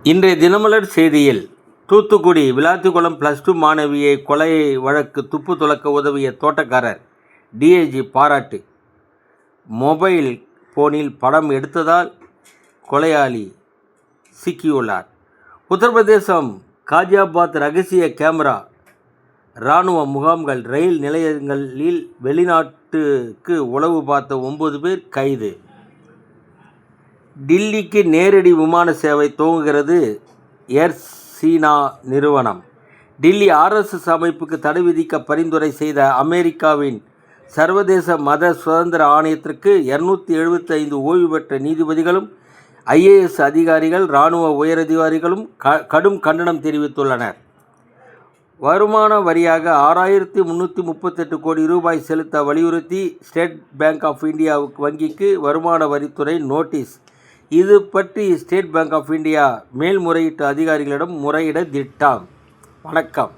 இன்றைய தினமலர் செய்தியில் தூத்துக்குடி விளாத்திக்குளம் +2 மாணவியை கொலை வழக்கு துப்பு துலக்க உதவிய தோட்டக்காரர் டிஐஜி பாராட்டு. மொபைல் போனில் படம் எடுத்ததால் கொலையாளி சிக்கியுள்ளார். உத்தரப்பிரதேசம் காஜியாபாத் ரகசிய கேமரா இராணுவ முகாம்கள் ரயில் நிலையங்களில் வெளிநாட்டுக்கு உளவு பார்த்த 9 பேர் கைது. டில்லிக்கு நேரடி விமான சேவை துவங்குகிறது ஏர் சீனா நிறுவனம். டில்லி RSS அமைப்புக்கு தடை விதிக்க பரிந்துரை செய்த அமெரிக்காவின் சர்வதேச மத சுதந்திர ஆணையத்திற்கு 275 ஓய்வு பெற்ற நீதிபதிகளும் IAS அதிகாரிகள் இராணுவ உயரதிகாரிகளும் கடும் கண்டனம் தெரிவித்துள்ளனர். வருமான வரியாக 6,338 கோடி ரூபாய் செலுத்த வலியுறுத்தி ஸ்டேட் பேங்க் ஆஃப் இந்தியா வங்கிக்கு வருமான வரித்துறை நோட்டீஸ். இது பற்றி ஸ்டேட் பேங்க் ஆஃப் இந்தியா மேல்முறையீட்டு அதிகாரிகளிடம் முறையிட திட்டம். வணக்கம்.